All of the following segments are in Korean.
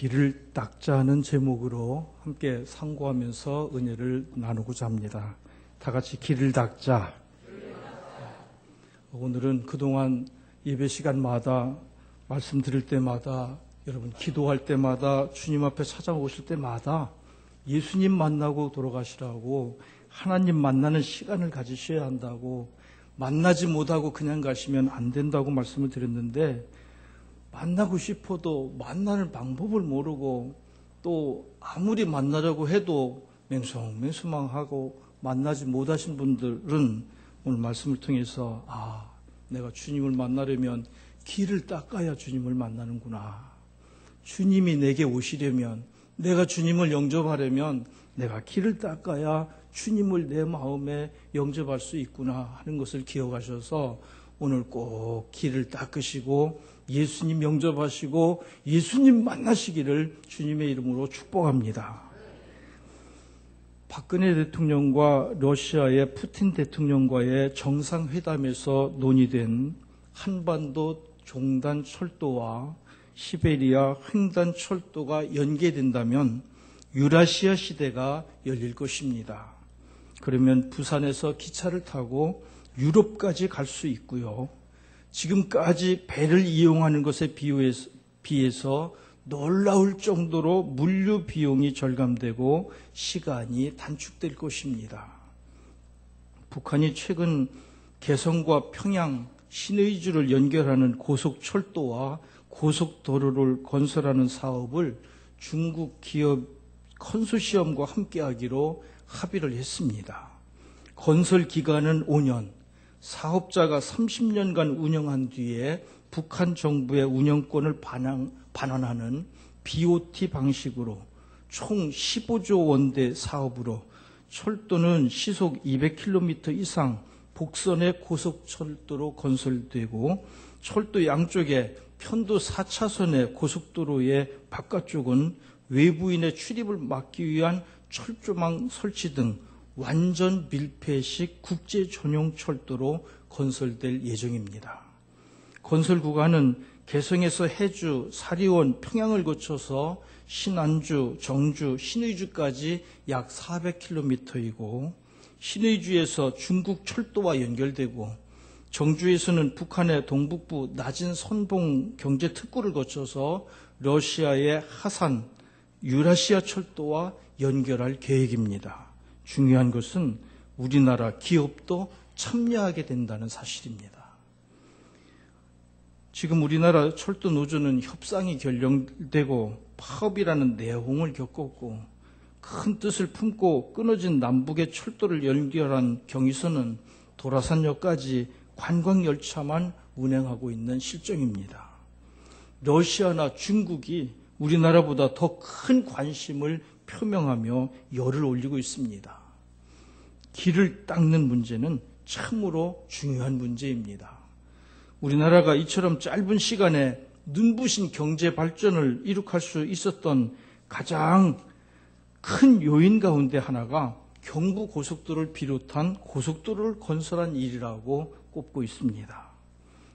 길을 닦자는 제목으로 함께 상고하면서 은혜를 나누고자 합니다. 다 같이 길을 닦자. 오늘은 그동안 예배 시간마다 말씀 드릴 때마다 여러분 기도할 때마다 주님 앞에 찾아오실 때마다 예수님 만나고 돌아가시라고 하나님 만나는 시간을 가지셔야 한다고 만나지 못하고 그냥 가시면 안 된다고 말씀을 드렸는데 만나고 싶어도 만나는 방법을 모르고 또 아무리 만나려고 해도 맹수망하고 만나지 못하신 분들은 오늘 말씀을 통해서 내가 주님을 만나려면 길을 닦아야 주님을 만나는구나. 주님이 내게 오시려면 내가 주님을 영접하려면 내가 길을 닦아야 주님을 내 마음에 영접할 수 있구나 하는 것을 기억하셔서 오늘 꼭 길을 닦으시고 예수님 영접하시고 예수님 만나시기를 주님의 이름으로 축복합니다. 박근혜 대통령과 러시아의 푸틴 대통령과의 정상회담에서 논의된 한반도 종단 철도와 시베리아 횡단 철도가 연계된다면 유라시아 시대가 열릴 것입니다. 그러면 부산에서 기차를 타고 유럽까지 갈 수 있고요. 지금까지 배를 이용하는 것에 비해서 놀라울 정도로 물류 비용이 절감되고 시간이 단축될 것입니다. 북한이 최근 개성과 평양, 신의주를 연결하는 고속철도와 고속도로를 건설하는 사업을 중국 기업 컨소시엄과 함께하기로 합의를 했습니다. 건설 기간은 5년, 사업자가 30년간 운영한 뒤에 북한 정부의 운영권을 반환하는 BOT 방식으로 총 15조 원대 사업으로 철도는 시속 200km 이상 복선의 고속철도로 건설되고 철도 양쪽에 편도 4차선의 고속도로의 바깥쪽은 외부인의 출입을 막기 위한 철조망 설치 등 완전 밀폐식 국제 전용 철도로 건설될 예정입니다. 건설 구간은 개성에서 해주, 사리원, 평양을 거쳐서 신안주, 정주, 신의주까지 약 400km이고 신의주에서 중국 철도와 연결되고 정주에서는 북한의 동북부 낮은 선봉 경제특구를 거쳐서 러시아의 하산, 유라시아 철도와 연결할 계획입니다. 중요한 것은 우리나라 기업도 참여하게 된다는 사실입니다. 지금 우리나라 철도 노조는 협상이 결렬되고 파업이라는 내홍을 겪었고 큰 뜻을 품고 끊어진 남북의 철도를 연결한 경의선은 도라산역까지 관광열차만 운행하고 있는 실정입니다. 러시아나 중국이 우리나라보다 더 큰 관심을 표명하며 열을 올리고 있습니다. 길을 닦는 문제는 참으로 중요한 문제입니다. 우리나라가 이처럼 짧은 시간에 눈부신 경제 발전을 이룩할 수 있었던 가장 큰 요인 가운데 하나가 경부고속도로를 비롯한 고속도로를 건설한 일이라고 꼽고 있습니다.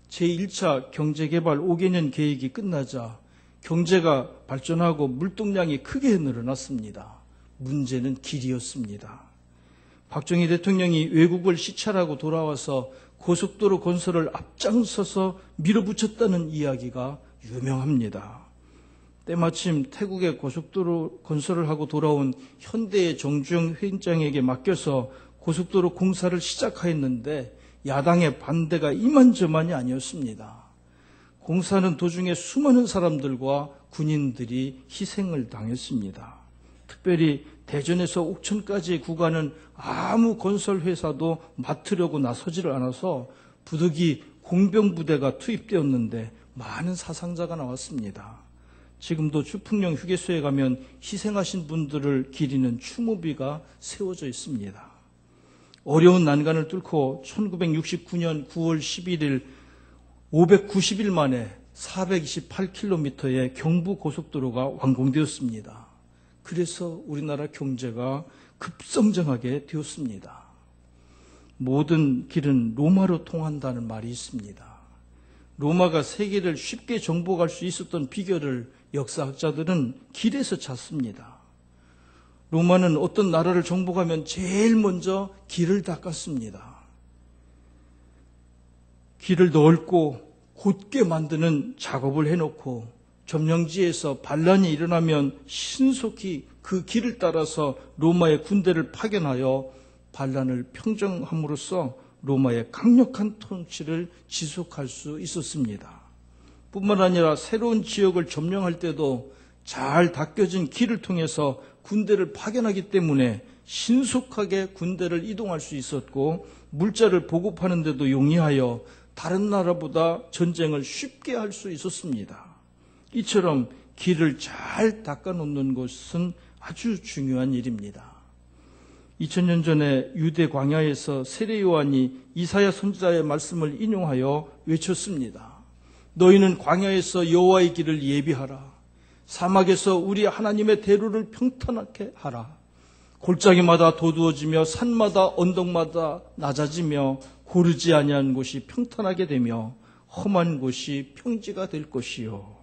제1차 경제개발 5개년 계획이 끝나자 경제가 발전하고 물동량이 크게 늘어났습니다. 문제는 길이었습니다. 박정희 대통령이 외국을 시찰하고 돌아와서 고속도로 건설을 앞장서서 밀어붙였다는 이야기가 유명합니다. 때마침 태국의 고속도로 건설을 하고 돌아온 현대의 정주영 회장에게 맡겨서 고속도로 공사를 시작하였는데 야당의 반대가 이만저만이 아니었습니다. 공사는 도중에 수많은 사람들과 군인들이 희생을 당했습니다. 특별히 대전에서 옥천까지의 구간은 아무 건설회사도 맡으려고 나서지를 않아서 부득이 공병부대가 투입되었는데 많은 사상자가 나왔습니다. 지금도 주풍령 휴게소에 가면 희생하신 분들을 기리는 추모비가 세워져 있습니다. 어려운 난간을 뚫고 1969년 9월 11일 590일 만에 428km의 경부고속도로가 완공되었습니다. 그래서 우리나라 경제가 급성장하게 되었습니다. 모든 길은 로마로 통한다는 말이 있습니다. 로마가 세계를 쉽게 정복할 수 있었던 비결을 역사학자들은 길에서 찾습니다. 로마는 어떤 나라를 정복하면 제일 먼저 길을 닦았습니다. 길을 넓고 곧게 만드는 작업을 해놓고 점령지에서 반란이 일어나면 신속히 그 길을 따라서 로마의 군대를 파견하여 반란을 평정함으로써 로마의 강력한 통치를 지속할 수 있었습니다. 뿐만 아니라 새로운 지역을 점령할 때도 잘 닦여진 길을 통해서 군대를 파견하기 때문에 신속하게 군대를 이동할 수 있었고 물자를 보급하는 데도 용이하여 다른 나라보다 전쟁을 쉽게 할 수 있었습니다. 이처럼 길을 잘 닦아놓는 것은 아주 중요한 일입니다. 2000년 전에 유대 광야에서 세례 요한이 이사야 선지자의 말씀을 인용하여 외쳤습니다. 너희는 광야에서 여호와의 길을 예비하라. 사막에서 우리 하나님의 대로를 평탄하게 하라. 골짜기마다 도두어지며 산마다 언덕마다 낮아지며 고르지 아니한 곳이 평탄하게 되며 험한 곳이 평지가 될 것이요.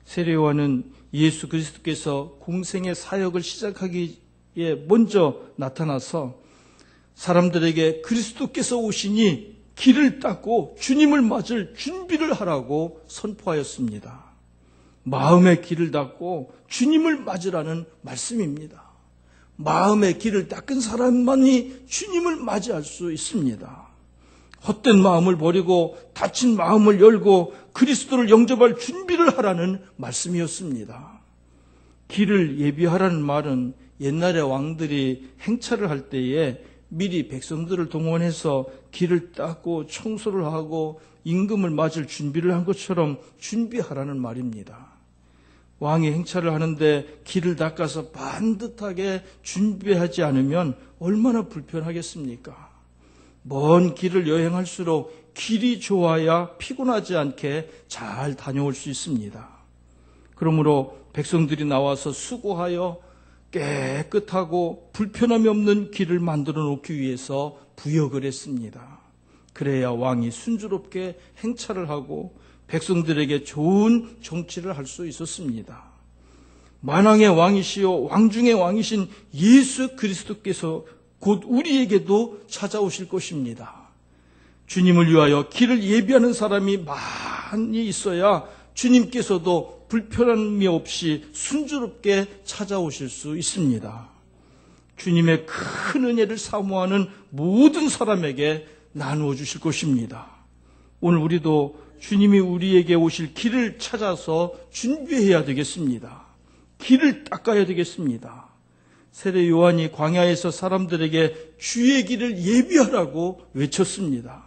세례 요한은 예수 그리스도께서 공생의 사역을 시작하기에 먼저 나타나서 사람들에게 그리스도께서 오시니 길을 닦고 주님을 맞을 준비를 하라고 선포하였습니다. 마음의 길을 닦고 주님을 맞으라는 말씀입니다. 마음의 길을 닦은 사람만이 주님을 맞이할 수 있습니다. 헛된 마음을 버리고 닫힌 마음을 열고 그리스도를 영접할 준비를 하라는 말씀이었습니다. 길을 예비하라는 말은 옛날에 왕들이 행차를 할 때에 미리 백성들을 동원해서 길을 닦고 청소를 하고 임금을 맞을 준비를 한 것처럼 준비하라는 말입니다. 왕이 행차를 하는데 길을 닦아서 반듯하게 준비하지 않으면 얼마나 불편하겠습니까? 먼 길을 여행할수록 길이 좋아야 피곤하지 않게 잘 다녀올 수 있습니다. 그러므로 백성들이 나와서 수고하여 깨끗하고 불편함이 없는 길을 만들어 놓기 위해서 부역을 했습니다. 그래야 왕이 순조롭게 행차를 하고 백성들에게 좋은 정치를 할 수 있었습니다. 만왕의 왕이시요 왕 중의 왕이신 예수 그리스도께서 곧 우리에게도 찾아오실 것입니다. 주님을 위하여 길을 예비하는 사람이 많이 있어야 주님께서도 불편함이 없이 순조롭게 찾아오실 수 있습니다. 주님의 큰 은혜를 사모하는 모든 사람에게 나누어 주실 것입니다. 오늘 우리도 주님이 우리에게 오실 길을 찾아서 준비해야 되겠습니다. 길을 닦아야 되겠습니다. 세례 요한이 광야에서 사람들에게 주의 길을 예비하라고 외쳤습니다.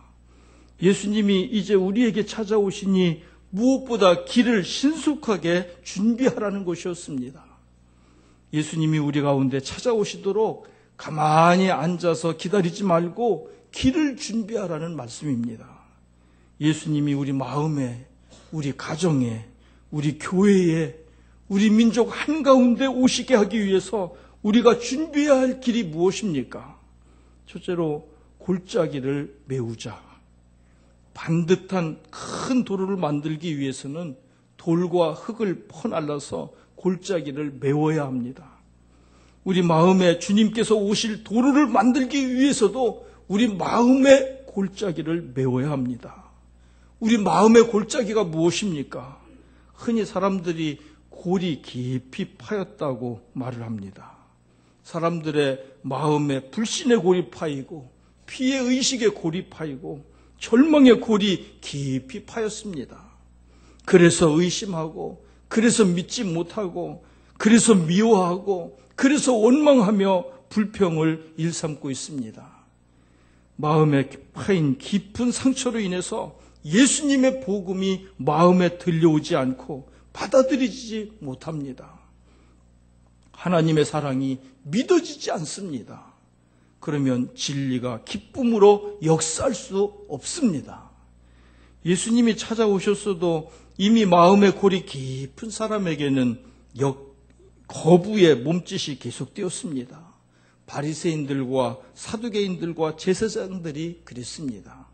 예수님이 이제 우리에게 찾아오시니 무엇보다 길을 신속하게 준비하라는 것이었습니다. 예수님이 우리 가운데 찾아오시도록 가만히 앉아서 기다리지 말고 길을 준비하라는 말씀입니다. 예수님이 우리 마음에, 우리 가정에, 우리 교회에, 우리 민족 한가운데 오시게 하기 위해서 우리가 준비해야 할 길이 무엇입니까? 첫째로 골짜기를 메우자. 반듯한 큰 도로를 만들기 위해서는 돌과 흙을 퍼날라서 골짜기를 메워야 합니다. 우리 마음에 주님께서 오실 도로를 만들기 위해서도 우리 마음의 골짜기를 메워야 합니다. 우리 마음의 골짜기가 무엇입니까? 흔히 사람들이 골이 깊이 파였다고 말을 합니다. 사람들의 마음에 불신의 골이 파이고 피해 의식의 골이 파이고 절망의 골이 깊이 파였습니다. 그래서 의심하고, 그래서 믿지 못하고, 그래서 미워하고, 그래서 원망하며 불평을 일삼고 있습니다. 마음에 파인 깊은 상처로 인해서 예수님의 복음이 마음에 들려오지 않고 받아들이지 못합니다. 하나님의 사랑이 믿어지지 않습니다. 그러면 진리가 기쁨으로 역사할 수 없습니다. 예수님이 찾아오셨어도 이미 마음의 골이 깊은 사람에게는 거부의 몸짓이 계속되었습니다. 바리새인들과 사두개인들과 제사장들이 그랬습니다.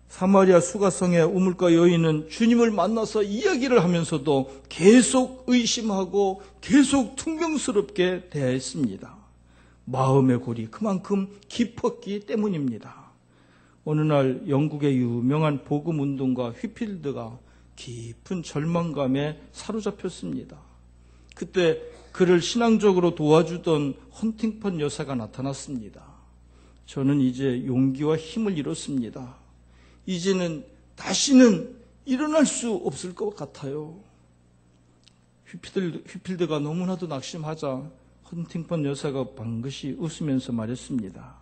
사마리아 수가성의 우물가 여인은 주님을 만나서 이야기를 하면서도 계속 의심하고 계속 퉁명스럽게 대했습니다. 마음의 골이 그만큼 깊었기 때문입니다. 어느 날 영국의 유명한 복음운동가 휘필드가 깊은 절망감에 사로잡혔습니다. 그때 그를 신앙적으로 도와주던 헌팅펀 여사가 나타났습니다. 저는 이제 용기와 힘을 잃었습니다. 이제는 다시는 일어날 수 없을 것 같아요. 휘필드가 너무나도 낙심하자 헌팅펀 여사가 방긋이 웃으면서 말했습니다.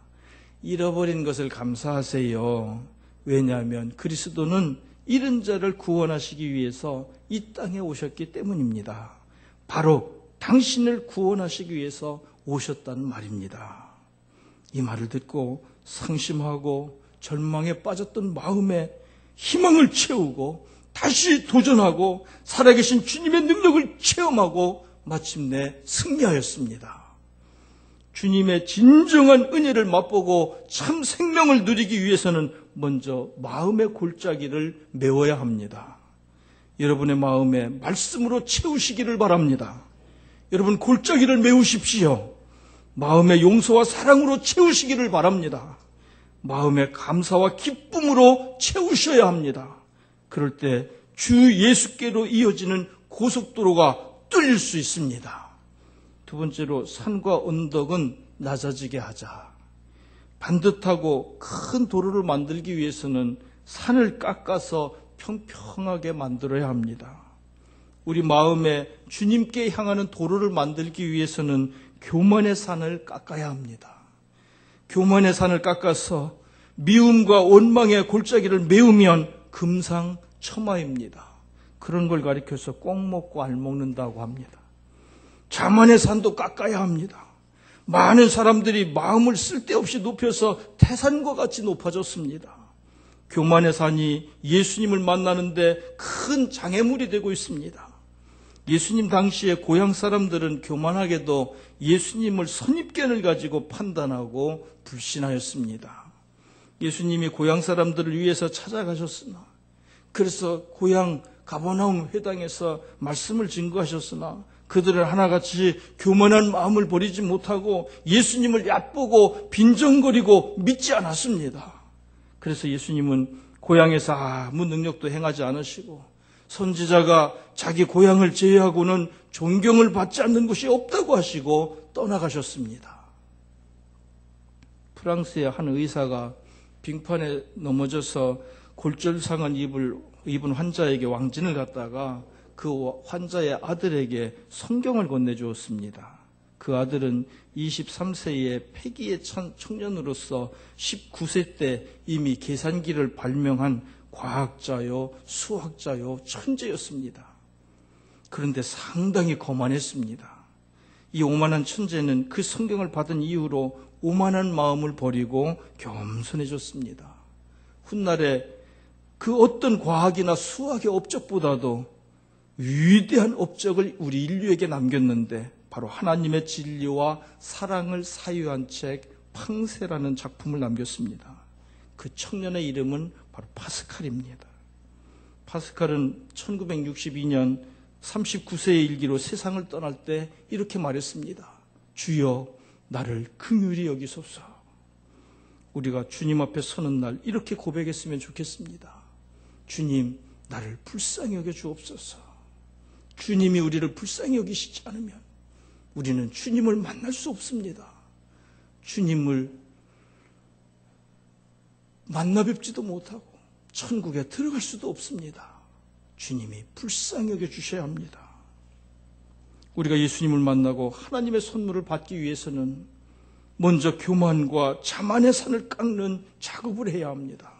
잃어버린 것을 감사하세요. 왜냐하면 그리스도는 잃은 자를 구원하시기 위해서 이 땅에 오셨기 때문입니다. 바로 당신을 구원하시기 위해서 오셨다는 말입니다. 이 말을 듣고 상심하고 절망에 빠졌던 마음에 희망을 채우고 다시 도전하고 살아계신 주님의 능력을 체험하고 마침내 승리하였습니다. 주님의 진정한 은혜를 맛보고 참 생명을 누리기 위해서는 먼저 마음의 골짜기를 메워야 합니다. 여러분의 마음에 말씀으로 채우시기를 바랍니다. 여러분 골짜기를 메우십시오. 마음의 용서와 사랑으로 채우시기를 바랍니다. 마음의 감사와 기쁨으로 채우셔야 합니다. 그럴 때 주 예수께로 이어지는 고속도로가 뚫릴 수 있습니다. 두 번째로 산과 언덕은 낮아지게 하자. 반듯하고 큰 도로를 만들기 위해서는 산을 깎아서 평평하게 만들어야 합니다. 우리 마음에 주님께 향하는 도로를 만들기 위해서는 교만의 산을 깎아야 합니다. 교만의 산을 깎아서 미움과 원망의 골짜기를 메우면 금상첨화입니다. 그런 걸 가리켜서 꼭 먹고 알 먹는다고 합니다. 자만의 산도 깎아야 합니다. 많은 사람들이 마음을 쓸데없이 높여서 태산과 같이 높아졌습니다. 교만의 산이 예수님을 만나는데 큰 장애물이 되고 있습니다. 예수님 당시에 고향 사람들은 교만하게도 예수님을 선입견을 가지고 판단하고 불신하였습니다. 예수님이 고향 사람들을 위해서 찾아가셨으나, 그래서 고향 가버나움 회당에서 말씀을 증거하셨으나 그들은 하나같이 교만한 마음을 버리지 못하고 예수님을 얕보고 빈정거리고 믿지 않았습니다. 그래서 예수님은 고향에서 아무 능력도 행하지 않으시고 선지자가 자기 고향을 제외하고는 존경을 받지 않는 곳이 없다고 하시고 떠나가셨습니다. 프랑스의 한 의사가 빙판에 넘어져서 골절상한 입은 환자에게 왕진을 갖다가 그 환자의 아들에게 성경을 건네주었습니다. 그 아들은 23세의 패기의 청년으로서 19세 때 이미 계산기를 발명한 과학자요, 수학자요, 천재였습니다. 그런데 상당히 거만했습니다. 이 오만한 천재는 그 성경을 받은 이후로 오만한 마음을 버리고 겸손해졌습니다. 훗날에 그 어떤 과학이나 수학의 업적보다도 위대한 업적을 우리 인류에게 남겼는데 바로 하나님의 진리와 사랑을 사유한 책 팡세라는 작품을 남겼습니다. 그 청년의 이름은 바로 파스칼입니다. 파스칼은 1962년 39세의 일기로 세상을 떠날 때 이렇게 말했습니다. 주여 나를 긍휼히 여기소서. 우리가 주님 앞에 서는 날 이렇게 고백했으면 좋겠습니다. 주님 나를 불쌍히 여겨 주옵소서. 주님이 우리를 불쌍히 여기시지 않으면 우리는 주님을 만날 수 없습니다. 주님을 만나 뵙지도 못하고 천국에 들어갈 수도 없습니다. 주님이 불쌍히 여겨 주셔야 합니다. 우리가 예수님을 만나고 하나님의 선물을 받기 위해서는 먼저 교만과 자만의 산을 깎는 작업을 해야 합니다.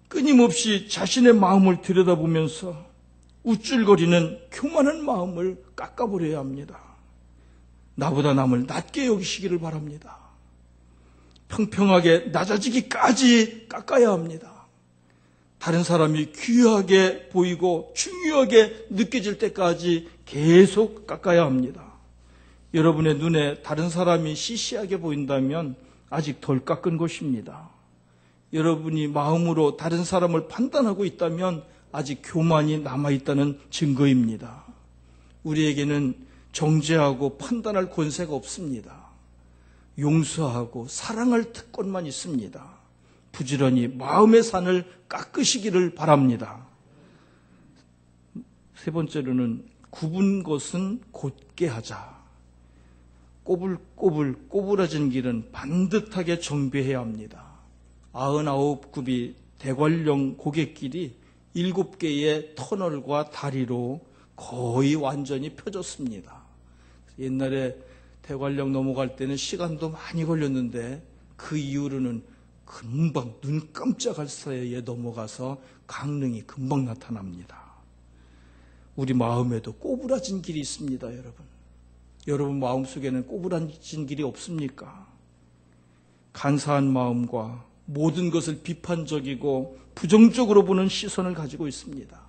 끊임없이 자신의 마음을 들여다보면서 우쭐거리는 교만한 마음을 깎아버려야 합니다. 나보다 남을 낮게 여기시기를 바랍니다. 평평하게 낮아지기까지 깎아야 합니다. 다른 사람이 귀하게 보이고 중요하게 느껴질 때까지 계속 깎아야 합니다. 여러분의 눈에 다른 사람이 시시하게 보인다면 아직 덜 깎은 것입니다. 여러분이 마음으로 다른 사람을 판단하고 있다면 아직 교만이 남아있다는 증거입니다. 우리에게는 정죄하고 판단할 권세가 없습니다. 용서하고 사랑할 특권만 있습니다. 부지런히 마음의 산을 깎으시기를 바랍니다. 세 번째로는 굽은 것은 곧게 하자. 꼬불꼬불 꼬부라진 길은 반듯하게 정비해야 합니다. 99굽이 대관령 고갯길이 7개의 터널과 다리로 거의 완전히 펴졌습니다. 옛날에 대관령 넘어갈 때는 시간도 많이 걸렸는데 그 이후로는 금방 눈 깜짝할 사이에 넘어가서 강릉이 금방 나타납니다. 우리 마음에도 꼬부라진 길이 있습니다, 여러분. 여러분 마음속에는 꼬부라진 길이 없습니까? 간사한 마음과 모든 것을 비판적이고 부정적으로 보는 시선을 가지고 있습니다.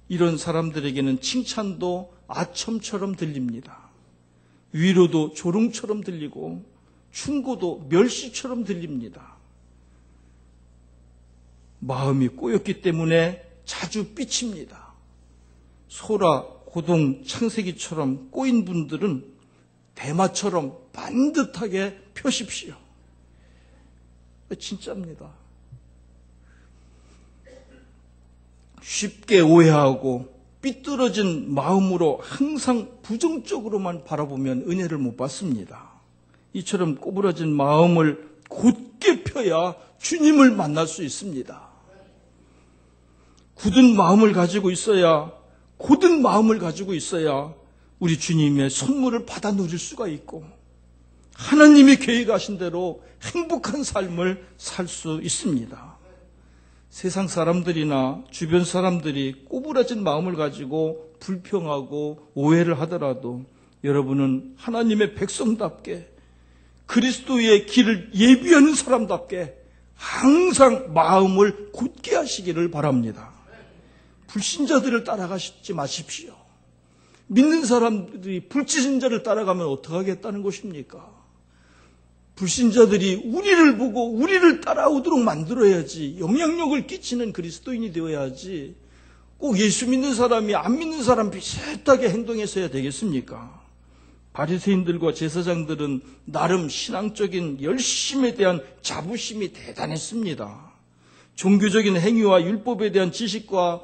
이런 사람들에게는 칭찬도 아첨처럼 들립니다. 위로도 조롱처럼 들리고 충고도 멸시처럼 들립니다. 마음이 꼬였기 때문에 자주 삐칩니다. 소라, 고동, 창세기처럼 꼬인 분들은 대마처럼 반듯하게 펴십시오. 진짜입니다. 쉽게 오해하고 삐뚤어진 마음으로 항상 부정적으로만 바라보면 은혜를 못 받습니다. 이처럼 꼬부라진 마음을 곧게 펴야 주님을 만날 수 있습니다. 굳은 마음을 가지고 있어야, 곧은 마음을 가지고 있어야 우리 주님의 선물을 받아 누릴 수가 있고 하나님이 계획하신 대로 행복한 삶을 살 수 있습니다. 세상 사람들이나 주변 사람들이 꼬부라진 마음을 가지고 불평하고 오해를 하더라도 여러분은 하나님의 백성답게 그리스도의 길을 예비하는 사람답게 항상 마음을 곧게 하시기를 바랍니다. 불신자들을 따라가시지 마십시오. 믿는 사람들이 불신자를 따라가면 어떡하겠다는 것입니까? 불신자들이 우리를 보고 우리를 따라오도록 만들어야지, 영향력을 끼치는 그리스도인이 되어야지 꼭 예수 믿는 사람이 안 믿는 사람 비슷하게 행동해서야 되겠습니까? 바리새인들과 제사장들은 나름 신앙적인 열심에 대한 자부심이 대단했습니다. 종교적인 행위와 율법에 대한 지식과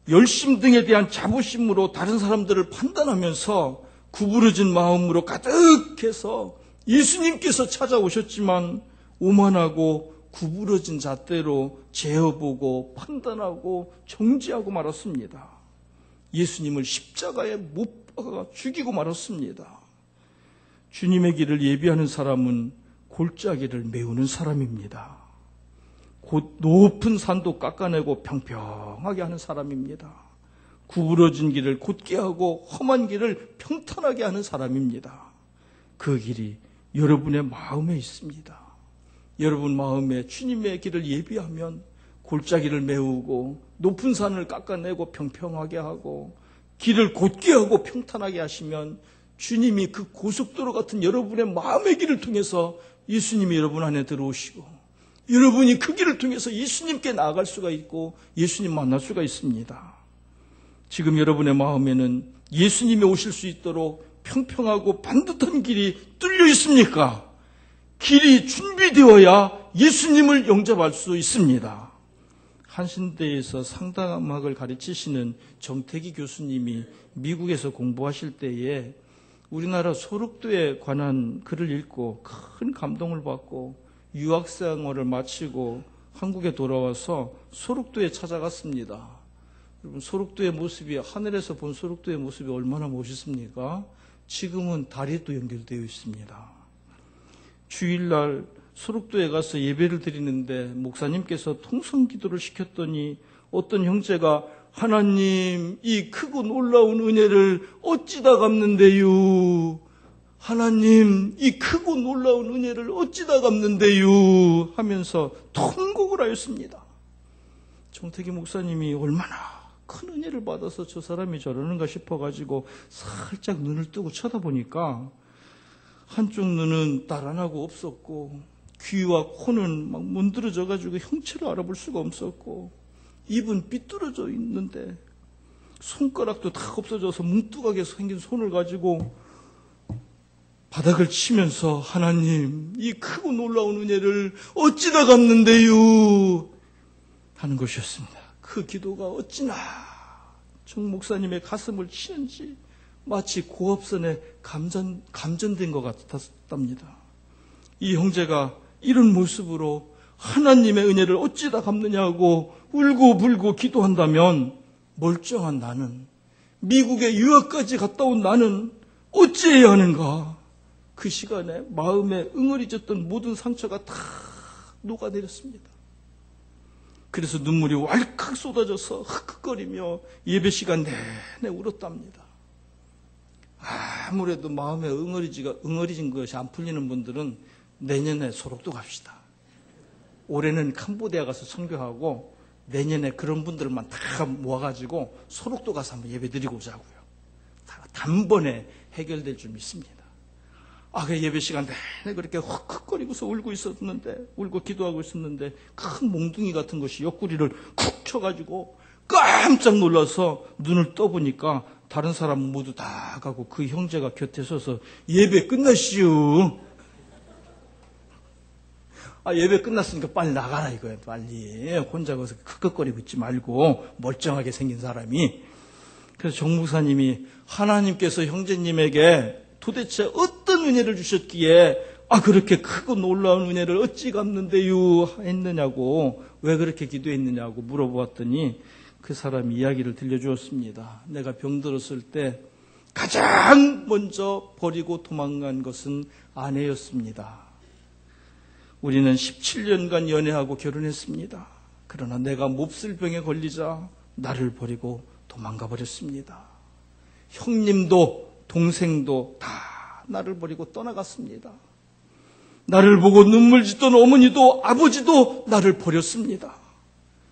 열심 등에 대한 자부심으로 다른 사람들을 판단하면서 구부러진 마음으로 가득해서 예수님께서 찾아오셨지만 오만하고 구부러진 잣대로 재어보고 판단하고 정죄하고 말았습니다. 예수님을 십자가에 못 박아 죽이고 말았습니다. 주님의 길을 예비하는 사람은 골짜기를 메우는 사람입니다. 곧 높은 산도 깎아내고 평평하게 하는 사람입니다. 구부러진 길을 곧게 하고 험한 길을 평탄하게 하는 사람입니다. 그 길이 여러분의 마음에 있습니다. 여러분 마음에 주님의 길을 예비하면 골짜기를 메우고 높은 산을 깎아내고 평평하게 하고 길을 곧게 하고 평탄하게 하시면 주님이 그 고속도로 같은 여러분의 마음의 길을 통해서 예수님이 여러분 안에 들어오시고 여러분이 그 길을 통해서 예수님께 나아갈 수가 있고 예수님 만날 수가 있습니다. 지금 여러분의 마음에는 예수님이 오실 수 있도록 평평하고 반듯한 길이 뚫려 있습니까? 길이 준비되어야 예수님을 영접할 수 있습니다. 한신대에서 상담학을 가르치시는 정태기 교수님이 미국에서 공부하실 때에 우리나라 소록도에 관한 글을 읽고 큰 감동을 받고 유학생활을 마치고 한국에 돌아와서 소록도에 찾아갔습니다. 여러분, 소록도의 모습이, 하늘에서 본 소록도의 모습이 얼마나 멋있습니까? 지금은 다리도 연결되어 있습니다. 주일날 소록도에 가서 예배를 드리는데 목사님께서 통성기도를 시켰더니 어떤 형제가 하나님, 이 크고 놀라운 은혜를 어찌다 갚는데요? 하나님, 이 크고 놀라운 은혜를 어찌다 갚는데요? 하면서 통곡을 하였습니다. 정태기 목사님이 얼마나 큰 은혜를 받아서 저 사람이 저러는가 싶어가지고 살짝 눈을 뜨고 쳐다보니까 한쪽 눈은 달아나고 없었고 귀와 코는 막 문드러져가지고 형체를 알아볼 수가 없었고, 입은 삐뚤어져 있는데 손가락도 다 없어져서 뭉뚱하게 생긴 손을 가지고 바닥을 치면서 하나님, 이 크고 놀라운 은혜를 어찌다 갚는데요 하는 것이었습니다. 그 기도가 어찌나 정 목사님의 가슴을 치는지 마치 고압선에 감전된 것 같았답니다. 이 형제가 이런 모습으로 하나님의 은혜를 어찌다 갚느냐고 울고불고 기도한다면 멀쩡한 나는, 미국에 유학까지 갔다 온 나는 어찌해야 하는가? 그 시간에 마음에 응어리졌던 모든 상처가 다 녹아내렸습니다. 그래서 눈물이 왈칵 쏟아져서 흑흑거리며 예배 시간 내내 울었답니다. 아무래도 마음에 응어리진 것이 안 풀리는 분들은 내년에 소록도 갑시다. 올해는 캄보디아 가서 선교하고 내년에 그런 분들만 다 모아가지고 소록도 가서 한번 예배 드리고 오자고요. 다 단번에 해결될 줄 믿습니다. 그 예배 시간 내내 그렇게 헉헉거리고서 울고 기도하고 있었는데 큰 몽둥이 같은 것이 옆구리를 쿡 쳐가지고 깜짝 놀라서 눈을 떠보니까 다른 사람 모두 다 가고 그 형제가 곁에 서서 예배 끝났시오. 예배 끝났으니까 빨리 나가라 이거예요. 빨리 혼자 거기서 흑흑거리고 있지 말고, 멀쩡하게 생긴 사람이. 그래서 정 목사님이 하나님께서 형제님에게 도대체 어떤 은혜를 주셨기에 그렇게 크고 놀라운 은혜를 어찌 갚는데요 했느냐고, 왜 그렇게 기도했느냐고 물어보았더니 그 사람이 이야기를 들려주었습니다. 내가 병들었을 때 가장 먼저 버리고 도망간 것은 아내였습니다. 우리는 17년간 연애하고 결혼했습니다. 그러나 내가 몹쓸 병에 걸리자 나를 버리고 도망가 버렸습니다. 형님도 동생도 다 나를 버리고 떠나갔습니다. 나를 보고 눈물 짓던 어머니도 아버지도 나를 버렸습니다.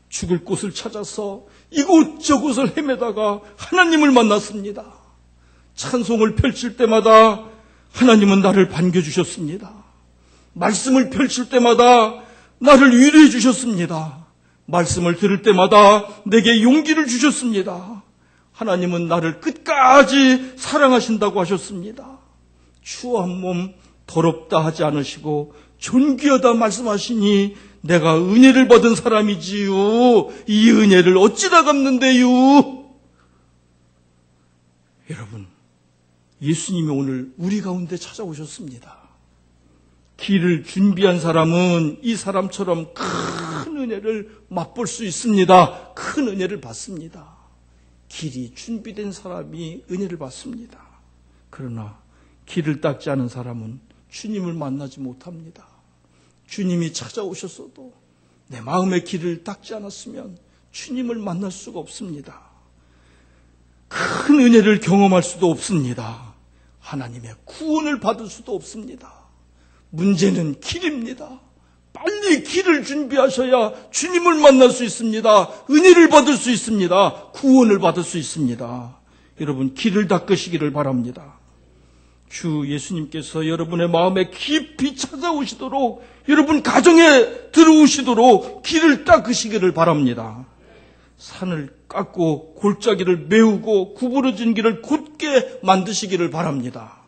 죽을 곳을 찾아서 이곳저곳을 헤매다가 하나님을 만났습니다. 찬송을 펼칠 때마다 하나님은 나를 반겨주셨습니다. 말씀을 펼칠 때마다 나를 위로해 주셨습니다. 말씀을 들을 때마다 내게 용기를 주셨습니다. 하나님은 나를 끝까지 사랑하신다고 하셨습니다. 추한 몸 더럽다 하지 않으시고 존귀하다 말씀하시니 내가 은혜를 받은 사람이지요. 이 은혜를 어찌다 갚는데요. 여러분, 예수님이 오늘 우리 가운데 찾아오셨습니다. 길을 준비한 사람은 이 사람처럼 큰 은혜를 맛볼 수 있습니다. 큰 은혜를 받습니다. 길이 준비된 사람이 은혜를 받습니다. 그러나 길을 닦지 않은 사람은 주님을 만나지 못합니다. 주님이 찾아오셨어도 내 마음의 길을 닦지 않았으면 주님을 만날 수가 없습니다. 큰 은혜를 경험할 수도 없습니다. 하나님의 구원을 받을 수도 없습니다. 문제는 길입니다. 빨리 길을 준비하셔야 주님을 만날 수 있습니다. 은혜를 받을 수 있습니다. 구원을 받을 수 있습니다. 여러분, 길을 닦으시기를 바랍니다. 주 예수님께서 여러분의 마음에 깊이 찾아오시도록, 여러분 가정에 들어오시도록 길을 닦으시기를 바랍니다. 산을 깎고 골짜기를 메우고 구부러진 길을 곧게 만드시기를 바랍니다.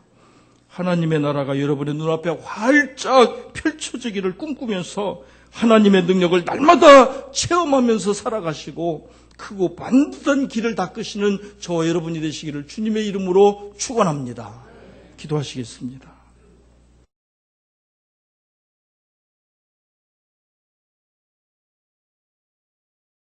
하나님의 나라가 여러분의 눈앞에 활짝 펼쳐지기를 꿈꾸면서 하나님의 능력을 날마다 체험하면서 살아가시고 크고 반듯한 길을 닦으시는 저와 여러분이 되시기를 주님의 이름으로 축원합니다. 기도하시겠습니다.